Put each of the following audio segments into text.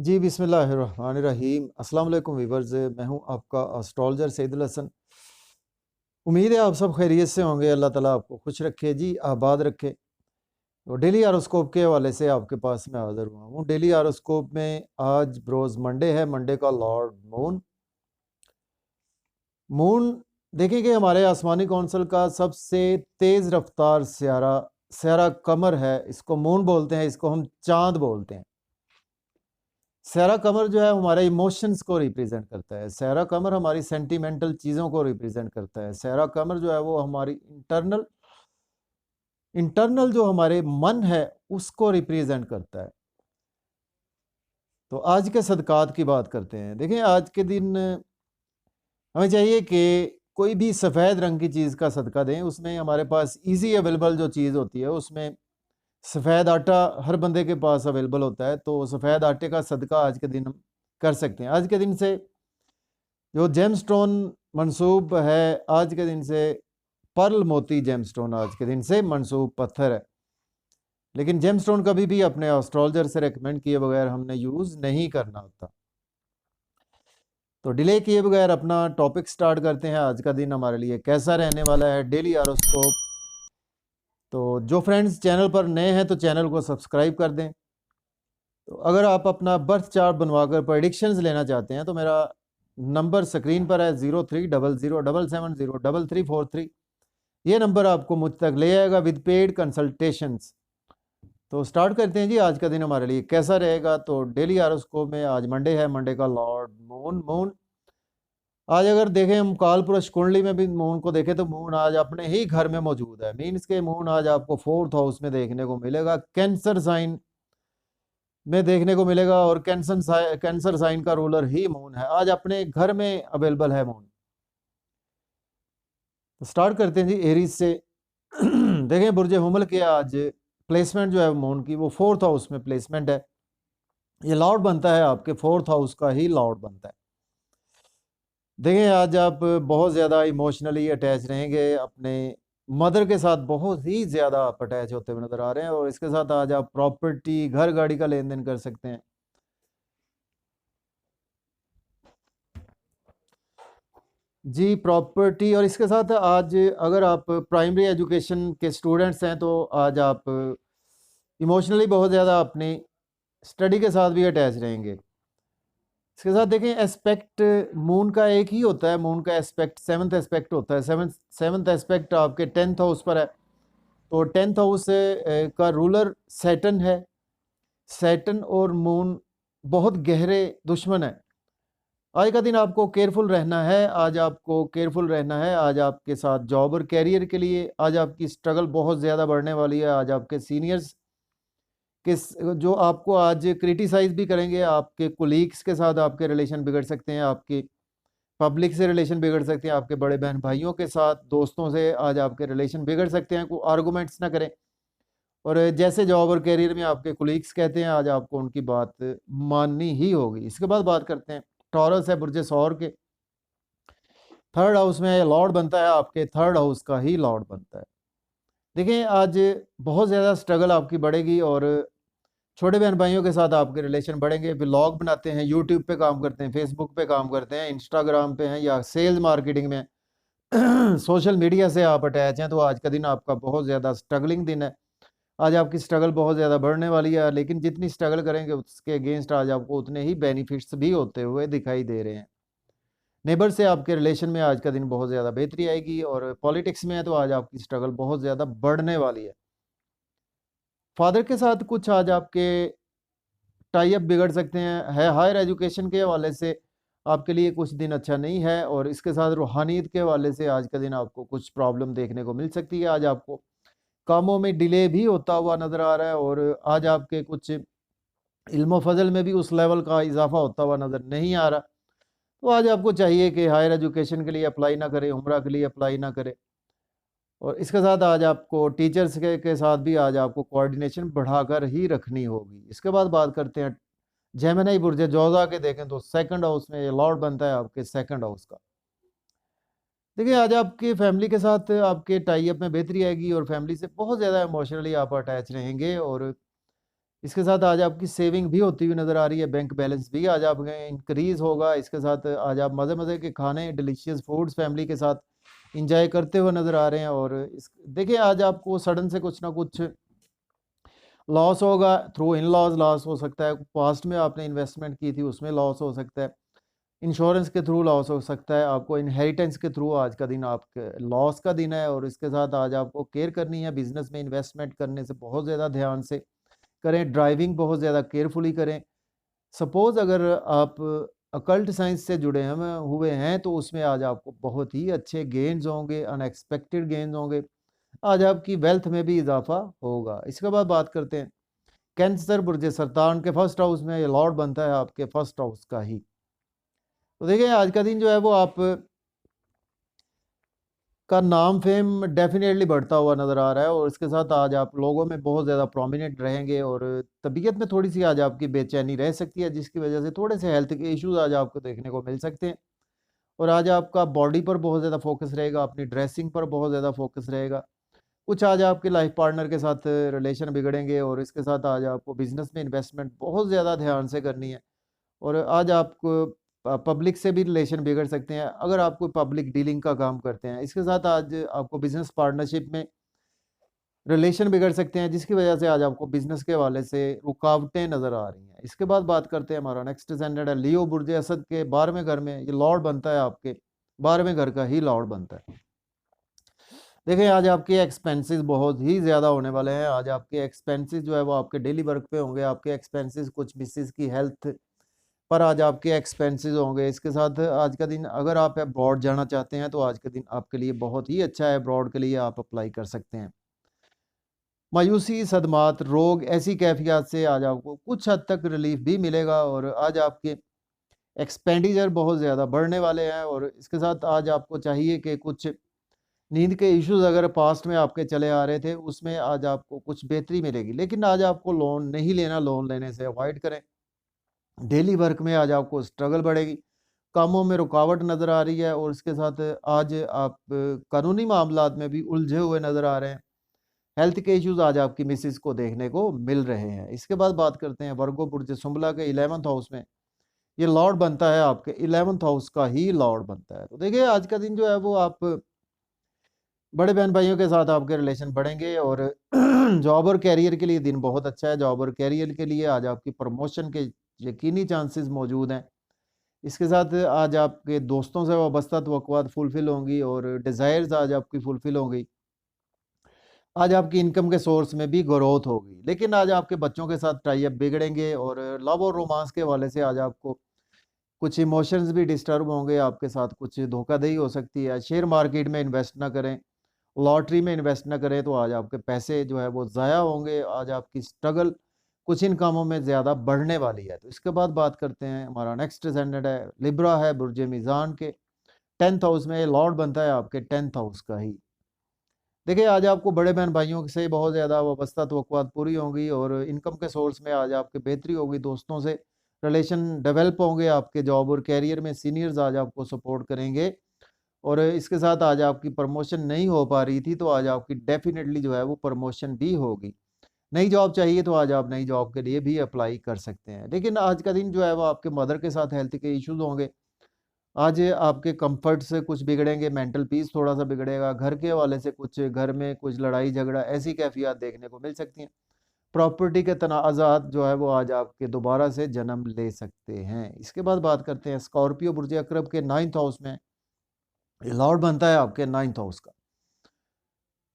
जी, बिस्मिल्लाहिर्रहमानिर्रहीम। अस्सलाम वालेकुम वीवर्स, मैं हूं आपका एस्ट्रोलॉजर सैदुल हसन। उम्मीद है आप सब खैरियत से होंगे। अल्लाह ताला आपको खुश रखे जी, आबाद रखे। तो डेली हॉरोस्कोप के हवाले से आपके पास मैं हाज़िर हुआ हूँ। डेली हॉरोस्कोप में आज रोज़ मंडे है, मंडे का लॉर्ड मून। मून देखें कि हमारे आसमानी कौंसल का सबसे तेज़ रफ्तार सियारा सियारा कमर है। इसको मून बोलते हैं, इसको हम चाँद बोलते हैं। सहरा कमर जो है हमारे इमोशंस को रिप्रेजेंट करता है। सहरा कमर हमारी सेंटिमेंटल चीज़ों को रिप्रेजेंट करता है। सहरा कमर जो है वो हमारी इंटरनल इंटरनल जो हमारे मन है उसको रिप्रेजेंट करता है। तो आज के सदकात की बात करते हैं। देखिए, आज के दिन हमें चाहिए कि कोई भी सफ़ेद रंग की चीज़ का सदका दें। उसमें हमारे पास ईज़ी अवेलेबल जो चीज़ होती है, उसमें सफ़ेद आटा हर बंदे के पास अवेलेबल होता है, तो सफ़ेद आटे का सदका आज के दिन हम कर सकते हैं। आज के दिन से जो जेमस्टोन मंसूब है, आज के दिन से पर्ल मोती जेमस्टोन आज के दिन से मंसूब पत्थर है। लेकिन जेमस्टोन कभी भी अपने एस्ट्रोलॉजर से रेकमेंड किए बगैर हमने यूज़ नहीं करना होता। तो डिले किए बगैर अपना टॉपिक स्टार्ट करते हैं। आज का दिन हमारे लिए कैसा रहने वाला है, डेली हॉरोस्कोप। तो जो फ्रेंड्स चैनल पर नए हैं तो चैनल को सब्सक्राइब कर दें। तो अगर आप अपना बर्थ चार्ट बनवाकर प्रेडिक्शंस लेना चाहते हैं तो मेरा नंबर स्क्रीन पर है 030077070343। ये नंबर आपको मुझ तक ले आएगा विद पेड कंसल्टेशंस। तो स्टार्ट करते हैं जी, आज का दिन हमारे लिए कैसा रहेगा। तो डेली हॉरोस्कोप में आज मंडे है, मंडे का लॉर्ड मून मून आज अगर देखें हम काल पुरुष कुंडली में भी मून को देखें तो मून आज अपने ही घर में मौजूद है। मीन्स के मून आज आपको 4th हाउस में देखने को मिलेगा, कैंसर साइन में देखने को मिलेगा। और कैंसर साइन का रूलर ही मून है, आज अपने घर में अवेलेबल है मून। तो स्टार्ट करते हैं जी एरीज से। देखें बुर्ज हुमल के आज प्लेसमेंट जो है मून की वो 4th हाउस में प्लेसमेंट है। ये लॉर्ड बनता है आपके 4th हाउस का ही लॉर्ड बनता है। देखें आज आप बहुत ज़्यादा इमोशनली अटैच रहेंगे अपने मदर के साथ, बहुत ही ज़्यादा आप अटैच होते हुए नज़र आ रहे हैं। और इसके साथ आज आप प्रॉपर्टी, घर गाड़ी का लेन देन कर सकते हैं। जी, प्रॉपर्टी। और इसके साथ आज अगर आप प्राइमरी एजुकेशन के स्टूडेंट्स हैं तो आज आप इमोशनली बहुत ज़्यादा अपनी स्टडी के साथ भी अटैच रहेंगे। इसके साथ देखें एस्पेक्ट मून का एक ही होता है, मून का एस्पेक्ट 7th एस्पेक्ट होता है। सेवन्थ एस्पेक्ट आपके 10th हाउस पर है। तो 10th हाउस का रूलर सैटर्न है। सैटर्न और मून बहुत गहरे दुश्मन है। आज का दिन आपको केयरफुल रहना है। आज आपको केयरफुल रहना है। आज आपके साथ जॉब और कैरियर के लिए आज आपकी स्ट्रगल बहुत ज़्यादा बढ़ने वाली है। आज आपके सीनियर्स किस जो आपको आज क्रिटिसाइज़ भी करेंगे, आपके कोलीग्स के साथ आपके रिलेशन बिगड़ सकते हैं, आपके पब्लिक से रिलेशन बिगड़ सकते हैं, आपके बड़े बहन भाइयों के साथ, दोस्तों से आज आपके रिलेशन बिगड़ सकते हैं। कोई आर्गुमेंट्स ना करें। और जैसे जॉब और करियर में आपके कोलीग्स कहते हैं, आज आपको उनकी बात माननी ही होगी। इसके बाद बात करते हैं टॉरस है बुर्ज सौर के 3rd हाउस में लॉर्ड बनता है, आपके 3rd हाउस का ही लॉर्ड बनता है। देखिए आज बहुत ज़्यादा स्ट्रगल आपकी बढ़ेगी और छोटे बहन भाइयों के साथ आपके रिलेशन बढ़ेंगे। व्लॉग बनाते हैं, यूट्यूब पे काम करते हैं, फेसबुक पे काम करते हैं, इंस्टाग्राम पे हैं या सेल्स मार्केटिंग में सोशल मीडिया से आप अटैच हैं, तो आज का दिन आपका बहुत ज़्यादा स्ट्रगलिंग दिन है। आज आपकी स्ट्रगल बहुत ज़्यादा बढ़ने वाली है, लेकिन जितनी स्ट्रगल करेंगे उसके अगेंस्ट आज आपको उतने ही बेनिफिट्स भी होते हुए दिखाई दे रहे हैं। नेबर से आपके रिलेशन में आज का दिन बहुत ज़्यादा बेहतरी आएगी। और पॉलिटिक्स में है तो आज आपकी स्ट्रगल बहुत ज़्यादा बढ़ने वाली है। फादर के साथ कुछ आज आपके टाई अप बिगड़ सकते हैं। है हायर एजुकेशन के हवाले से आपके लिए कुछ दिन अच्छा नहीं है। और इसके साथ रूहानियत के हवाले से आज का दिन आपको कुछ प्रॉब्लम देखने को मिल सकती है। आज आपको कामों में डिले भी होता हुआ नज़र आ रहा है। और आज आपके कुछ इल्म फ़ज़ल में भी उस लेवल का इजाफा होता हुआ नज़र नहीं आ रहा। तो आज आपको चाहिए कि हायर एजुकेशन के लिए अप्लाई ना करें, उम्रा के लिए अप्लाई ना करें। और इसके साथ आज आपको टीचर्स के साथ भी आज आपको कोऑर्डिनेशन बढ़ाकर ही रखनी होगी। इसके बाद बात करते हैं जेमिनी बुर्ज जोधा के। देखें तो 2nd हाउस में ये लॉर्ड बनता है आपके 2nd हाउस का। देखिए आज आपकी फैमिली के साथ आपके टाई अप में बेहतरी आएगी और फैमिली से बहुत ज़्यादा इमोशनली आप अटैच रहेंगे। और इसके साथ आज आपकी सेविंग भी होती हुई नज़र आ रही है, बैंक बैलेंस भी आज आपका इंक्रीज होगा। इसके साथ आज आप मज़े मज़े के खाने, डिलीशियस फूड्स फैमिली के साथ इंजॉय करते हुए नज़र आ रहे हैं। और इस देखिए आज आपको सडन से कुछ ना कुछ लॉस होगा, थ्रू इन लॉज लॉस हो सकता है, पास्ट में आपने इन्वेस्टमेंट की थी उसमें लॉस हो सकता है, इंश्योरेंस के थ्रू लॉस हो सकता है, आपको इनहेरिटेंस के थ्रू आज का दिन आपके लॉस का दिन है। और इसके साथ आज आपको केयर करनी है, बिजनेस में इन्वेस्टमेंट करने से बहुत ज़्यादा ध्यान से करें, ड्राइविंग बहुत ज़्यादा केयरफुली करें। सपोज़ अगर आप अकल्ट साइंस से जुड़े हम हुए हैं तो उसमें आज आपको बहुत ही अच्छे गेन्स होंगे, अनएक्सपेक्टेड गेन्स होंगे, आज आपकी वेल्थ में भी इजाफा होगा। इसके बाद बात करते हैं कैंसर बुर्ज सरतान के फर्स्ट हाउस में, ये लॉर्ड बनता है आपके फर्स्ट हाउस का ही। तो देखिए आज का दिन जो है वो आप का नाम फेम डेफिनेटली बढ़ता हुआ नज़र आ रहा है। और इसके साथ आज आप लोगों में बहुत ज़्यादा प्रोमिनेंट रहेंगे और तबीयत में थोड़ी सी आज आपकी बेचैनी रह सकती है, जिसकी वजह से थोड़े से हेल्थ के इश्यूज आज आपको देखने को मिल सकते हैं। और आज आपका बॉडी पर बहुत ज़्यादा फोकस रहेगा, अपनी ड्रेसिंग पर बहुत ज़्यादा फोकस रहेगा। कुछ आज आपके लाइफ पार्टनर के साथ रिलेशन बिगड़ेंगे और इसके साथ आज आपको बिजनेस में इन्वेस्टमेंट बहुत ज़्यादा ध्यान से करनी है। और आज आपको पब्लिक से भी रिलेशन बिगड़ सकते हैं अगर आप कोई पब्लिक डीलिंग का काम करते हैं। इसके साथ आज आपको बिजनेस पार्टनरशिप में रिलेशन बिगड़ सकते हैं, जिसकी वजह से आज आपको बिजनेस के हवाले से रुकावटें नज़र आ रही हैं। इसके बाद बात करते हैं, हमारा नेक्स्ट स्टैंडर्ड है लियो बुर्ज असद के 12वें घर में, ये लॉर्ड बनता है आपके 12वें घर का ही लॉर्ड बनता है। देखिए आज आपके एक्सपेंसेस बहुत ही ज़्यादा होने वाले हैं। आज आपके एक्सपेंसेस जो है वो आपके डेली वर्क पे होंगे, आपके एक्सपेंसेस कुछ मिसेस की हेल्थ पर आज आपके एक्सपेंसेस होंगे। इसके साथ आज का दिन अगर आप अब्रॉड जाना चाहते हैं तो आज का दिन आपके लिए बहुत ही अच्छा है, अब्रॉड के लिए आप अप्लाई कर सकते हैं। मायूसी, सदमात, रोग, ऐसी कैफियत से आज आपको कुछ हद तक रिलीफ भी मिलेगा। और आज आपके एक्सपेंडिचर बहुत ज़्यादा बढ़ने वाले हैं। और इसके साथ आज आपको चाहिए कि कुछ नींद के इश्यूज़ अगर पास्ट में आपके चले आ रहे थे, उसमें आज आपको कुछ बेहतरी मिलेगी। लेकिन आज आपको लोन नहीं लेना, लोन लेने से अवॉइड करें। डेली वर्क में आज आपको स्ट्रगल बढ़ेगी, कामों में रुकावट नज़र आ रही है। और इसके साथ आज आप कानूनी मामलात में भी उलझे हुए नज़र आ रहे हैं। हेल्थ के इश्यूज़ आज आपकी मिसेस को देखने को मिल रहे हैं। इसके बाद बात करते हैं वर्गो बुर्ज सुंबला के 11th हाउस में, ये लॉर्ड बनता है आपके 11th हाउस का ही लॉर्ड बनता है। तो देखिए आज का दिन जो है वो आप बड़े बहन भाइयों के साथ आपके रिलेशन बढ़ेंगे। और जॉब और कैरियर के लिए दिन बहुत अच्छा है। जॉब और कैरियर के लिए आज आपकी प्रमोशन के यकीनी चांसेस मौजूद हैं। इसके साथ आज आपके दोस्तों से वाबस्ता तवक्कुआत फुलफ़िल होंगी और डिज़ायर्स आज आपकी फुलफ़िल होंगी। आज आपकी इनकम के सोर्स में भी ग्रोथ होगी। लेकिन आज आपके बच्चों के साथ टाई अप बिगड़ेंगे और लव और रोमांस के हवाले से आज आपको कुछ इमोशंस भी डिस्टर्ब होंगे, आपके साथ कुछ धोखाधड़ी हो सकती है। शेयर मार्केट में इन्वेस्ट ना करें, लॉटरी में इन्वेस्ट ना करें, तो आज आपके पैसे जो है वो ज़ाया होंगे। आज आपकी स्ट्रगल कुछ इन कामों में ज़्यादा बढ़ने वाली है। तो इसके बाद बात करते हैं, हमारा नेक्स्ट ascendant है लिब्रा है बुर्ज मीज़ान के 10th हाउस में, लॉर्ड बनता है आपके 10th हाउस का ही। देखिए आज आपको बड़े बहन भाइयों से बहुत ज़्यादा वाबस्ता तवक्कुआत पूरी होंगी और इनकम के सोर्स में आज आपकी बेहतरी होगी। दोस्तों से रिलेशन डेवलप होंगे, आपके जॉब और कैरियर में सीनियर्स आज आपको सपोर्ट करेंगे। और इसके साथ आज आपकी प्रमोशन नहीं हो पा रही थी, तो आज आपकी डेफ़िनेटली जो है वो प्रमोशन भी होगी। नई जॉब चाहिए तो आज आप नई जॉब के लिए भी अप्लाई कर सकते हैं। लेकिन आज का दिन जो है वो आपके मदर के साथ हेल्थ के इश्यूज़ होंगे। आज आपके कम्फ़र्ट से कुछ बिगड़ेंगे, मेंटल पीस थोड़ा-सा बिगड़ेगा, घर के हवाले से कुछ घर में कुछ लड़ाई-झगड़ा ऐसी कैफ़ियत देखने को मिल सकती हैं। प्रॉपर्टी के तनाज़ात जो है वो आज आपके दोबारा से जन्म ले सकते हैं। इसके बाद बात करते हैं स्कॉर्पियो बुर्ज अक़रब के 9th हाउस में, ये लॉर्ड बनता है आपके 9th हाउस का।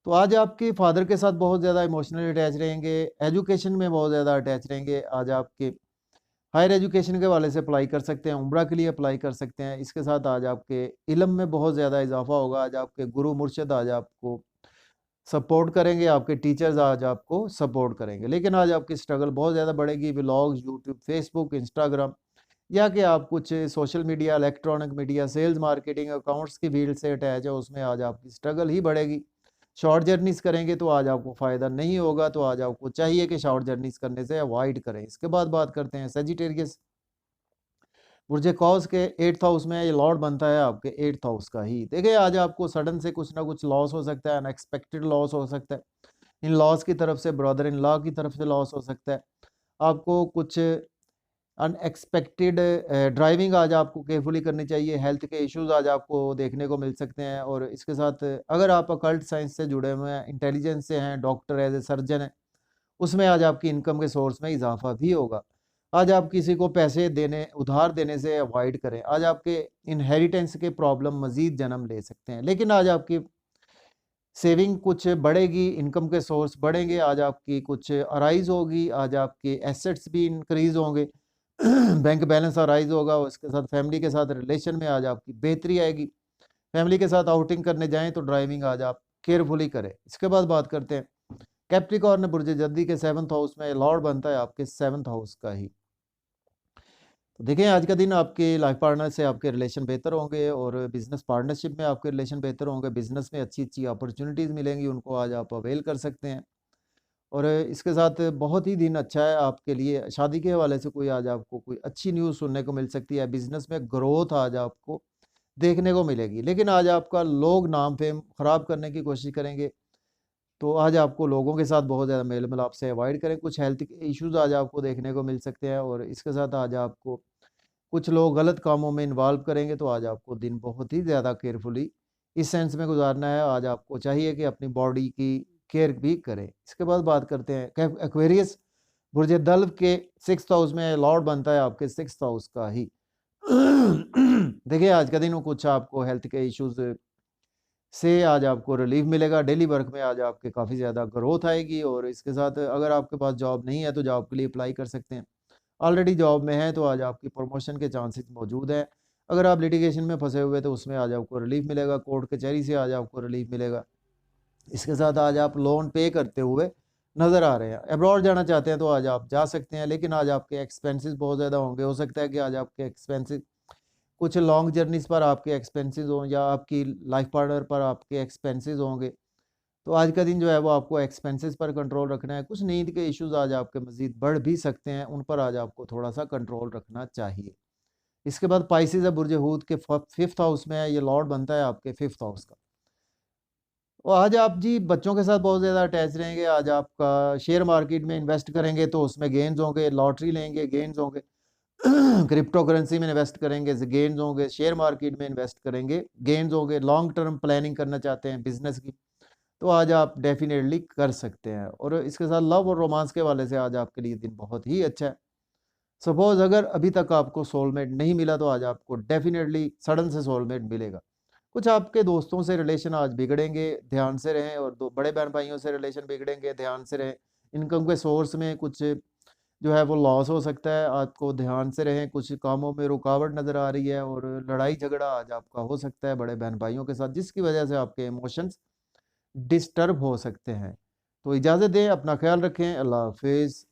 तो आज आपके फादर के साथ बहुत ज़्यादा इमोशनली अटैच रहेंगे, एजुकेशन में बहुत ज़्यादा अटैच रहेंगे। आज आपके हायर एजुकेशन के हवाले से अप्लाई कर सकते हैं, उम्रा के लिए अप्लाई कर सकते हैं। इसके साथ आज आपके इल्म में बहुत ज़्यादा इजाफ़ा होगा। आज आपके गुरु मुर्शिद आज आपको सपोर्ट करेंगे, आपके टीचर्स आज आपको सपोर्ट करेंगे। लेकिन आज आपकी स्ट्रगल बहुत ज़्यादा बढ़ेगी, व्लॉग्स, यूट्यूब, फेसबुक, इंस्टाग्राम या कि आप कुछ social media, electronic media, sales marketing, accounts की फील्ड से अटैच है, उसमें आज आपकी स्ट्रगल ही बढ़ेगी। शॉर्ट जर्नीज़ करेंगे तो आज आपको फ़ायदा नहीं होगा, तो आज आपको चाहिए कि शॉर्ट जर्नीज़ करने से अवॉइड करें। इसके बाद बात करते हैं सजिटेरियस बुर्ज कौस के 8th हाउस में, ये लॉर्ड बनता है आपके 8th हाउस का ही। देखिए आज आपको सडन से कुछ ना कुछ लॉस हो सकता है, अनएक्सपेक्टेड लॉस हो सकता है। इन लॉस की तरफ से ब्रदर इन लॉ की तरफ से लॉस हो सकता है। आपको कुछ अनएक्सपेक्टेड ड्राइविंग आज आपको केयरफुली करनी चाहिए। हेल्थ के इश्यूज आज आपको देखने को मिल सकते हैं। और इसके साथ अगर आप अकल्ट साइंस से जुड़े हुए हैं, इंटेलिजेंस से हैं, डॉक्टर एज ए सर्जन है, उसमें आज आपकी इनकम के सोर्स में इजाफा भी होगा। आज आप किसी को पैसे देने उधार देने से अवॉइड करें। आज आपके इनहेरिटेंस के प्रॉब्लम मजीद जन्म ले सकते हैं, लेकिन आज आपकी सेविंग कुछ बढ़ेगी, इनकम के सोर्स बढ़ेंगे, आज आपकी कुछ अराइज होगी, आज आपके एसेट्स भी इंक्रीज होंगे, बैंक बैलेंस अराइज होगा। उसके साथ फैमिली के साथ रिलेशन में आज आपकी बेहतरी आएगी। फैमिली के साथ आउटिंग करने जाएं तो ड्राइविंग आज आप केयरफुली करें। इसके बाद बात करते हैं कैप्रिकॉर्न बुर्ज जद्दी के 7th हाउस में लॉर्ड बनता है आपके 7th हाउस का ही। तो देखें आज का दिन आपके लाइफ पार्टनर से आपके रिलेशन बेहतर होंगे और बिजनेस पार्टनरशिप में आपके रिलेशन बेहतर होंगे। बिजनेस में अच्छी अच्छी अपॉर्चुनिटीज़ मिलेंगी, उनको आज आप अवेल कर सकते हैं। और इसके साथ बहुत ही दिन अच्छा है आपके लिए। शादी के हवाले से कोई आज आपको कोई अच्छी न्यूज़ सुनने को मिल सकती है। बिजनेस में ग्रोथ आज आपको देखने को मिलेगी, लेकिन आज आपका लोग नाम फेम ख़राब करने की कोशिश करेंगे। तो आज आपको लोगों के साथ बहुत ज़्यादा मेल मिलाप से अवॉइड करें। कुछ हेल्थ के इश्यूज़ आज आपको देखने को मिल सकते हैं और इसके साथ आज आपको कुछ लोग गलत कामों में इन्वॉल्व करेंगे। तो आज आपको दिन बहुत ही ज़्यादा केयरफुली इस सेंस में गुजारना है। आज आपको चाहिए कि अपनी बॉडी की केयर भी करें। इसके बाद बात करते हैं एक्वेरियस बुर्ज दल्व के 6th हाउस में लॉर्ड बनता है आपके 6th हाउस का ही। देखिए आज का दिन कुछ आपको हेल्थ के इश्यूज़ से आज आपको रिलीफ मिलेगा। डेली वर्क में आज आपके काफ़ी ज़्यादा ग्रोथ आएगी और इसके साथ अगर आपके पास जॉब नहीं है तो जॉब के लिए अप्लाई कर सकते हैं। ऑलरेडी जॉब में है तो आज आपकी प्रमोशन के चांसेस मौजूद हैं। अगर आप लिटिगेशन में फंसे हुए तो उसमें आज आपको रिलीफ मिलेगा। कोर्ट कचहरी से आज आपको रिलीफ मिलेगा। इसके साथ आज आप लोन पे करते हुए नज़र आ रहे हैं। अब्रॉड जाना चाहते हैं तो आज आप जा सकते हैं, लेकिन आज आपके एक्सपेंसेस बहुत ज़्यादा होंगे। हो सकता है कि आज आपके एक्सपेंसेस कुछ लॉन्ग जर्नीज़ पर आपके एक्सपेंसेस हों या आपकी लाइफ पार्टनर पर आपके एक्सपेंसेस होंगे। तो आज का दिन जो है वो आपको एक्सपेंसेस पर कंट्रोल रखना है। कुछ नींद के इश्यूज आज आपके मज़ीद बढ़ भी सकते हैं, उन पर आज आपको थोड़ा सा कंट्रोल रखना चाहिए। इसके बाद पाइसेस है बुर्ज हूत के 5th हाउस में है, ये लॉर्ड बनता है आपके 5th हाउस का। और आज आप जी बच्चों के साथ बहुत ज़्यादा अटैच रहेंगे। आज आपका शेयर मार्केट में इन्वेस्ट करेंगे तो उसमें गेन्स होंगे, लॉटरी लेंगे गेन्स होंगे, क्रिप्टो करेंसी में इन्वेस्ट करेंगे गेन्स होंगे, शेयर मार्केट में इन्वेस्ट करेंगे गेन्स होंगे। लॉन्ग टर्म प्लानिंग करना चाहते हैं बिजनेस की तो आज आप डेफिनेटली कर सकते हैं। और इसके साथ लव और रोमांस के वाले से आज आपके लिए दिन बहुत ही अच्छा है। सपोज अगर अभी तक आपको सोलमेट नहीं मिला तो आज आपको डेफिनेटली सडन से सोलमेट मिलेगा। कुछ आपके दोस्तों से रिलेशन आज बिगड़ेंगे, ध्यान से रहें। और दो बड़े बहन भाइयों से रिलेशन बिगड़ेंगे, ध्यान से रहें। इनकम के सोर्स में कुछ जो है वो लॉस हो सकता है, आपको ध्यान से रहें। कुछ कामों में रुकावट नज़र आ रही है और लड़ाई झगड़ा आज आपका हो सकता है बड़े बहन भाइयों के साथ, जिसकी वजह से आपके इमोशंस डिस्टर्ब हो सकते हैं। तो इजाज़त दें, अपना ख्याल रखें। अल्लाह हाफ़िज़।